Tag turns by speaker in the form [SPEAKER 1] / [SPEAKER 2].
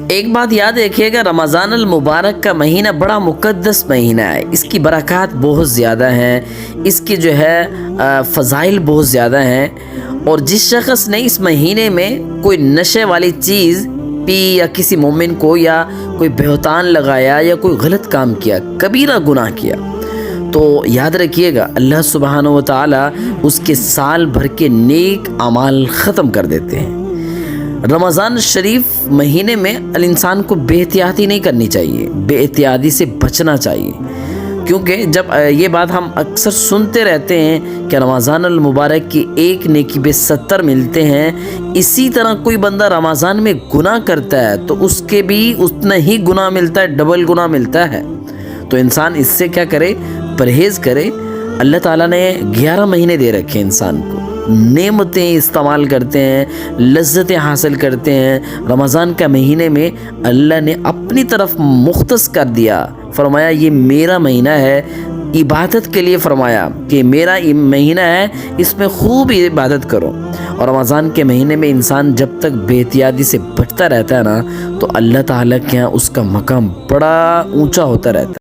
[SPEAKER 1] ایک بات یاد رکھیے گا، رمضان المبارک کا مہینہ بڑا مقدس مہینہ ہے، اس کی برکات بہت زیادہ ہیں، اس کی جو ہے فضائل بہت زیادہ ہیں، اور جس شخص نے اس مہینے میں کوئی نشے والی چیز پی یا کسی مومن کو یا کوئی بہتان لگایا یا کوئی غلط کام کیا، کبیرہ گناہ کیا، تو یاد رکھیے گا اللہ سبحانہ و تعالی اس کے سال بھر کے نیک اعمال ختم کر دیتے ہیں۔ رمضان شریف مہینے میں انسان کو بے احتیاطی نہیں کرنی چاہیے، بے احتیاطی سے بچنا چاہیے، کیونکہ جب یہ بات ہم اکثر سنتے رہتے ہیں کہ رمضان المبارک کی ایک نیکی پہ 70 ملتے ہیں، اسی طرح کوئی بندہ رمضان میں گناہ کرتا ہے تو اس کے بھی اتنا ہی گناہ ملتا ہے، ڈبل گناہ ملتا ہے۔ تو انسان اس سے کیا کرے؟ پرہیز کرے۔ اللہ تعالیٰ نے 11 مہینے دے رکھے انسان کو، نعمتیں استعمال کرتے ہیں، لذتیں حاصل کرتے ہیں۔ رمضان کا مہینے میں اللہ نے اپنی طرف مختص کر دیا، فرمایا یہ میرا مہینہ ہے، عبادت کے لیے فرمایا کہ میرا مہینہ ہے، اس میں خوب عبادت کرو۔ اور رمضان کے مہینے میں انسان جب تک بے احتیاطی سے بچتا رہتا ہے نا، تو اللہ تعالیٰ کے یہاں اس کا مقام بڑا اونچا ہوتا رہتا ہے۔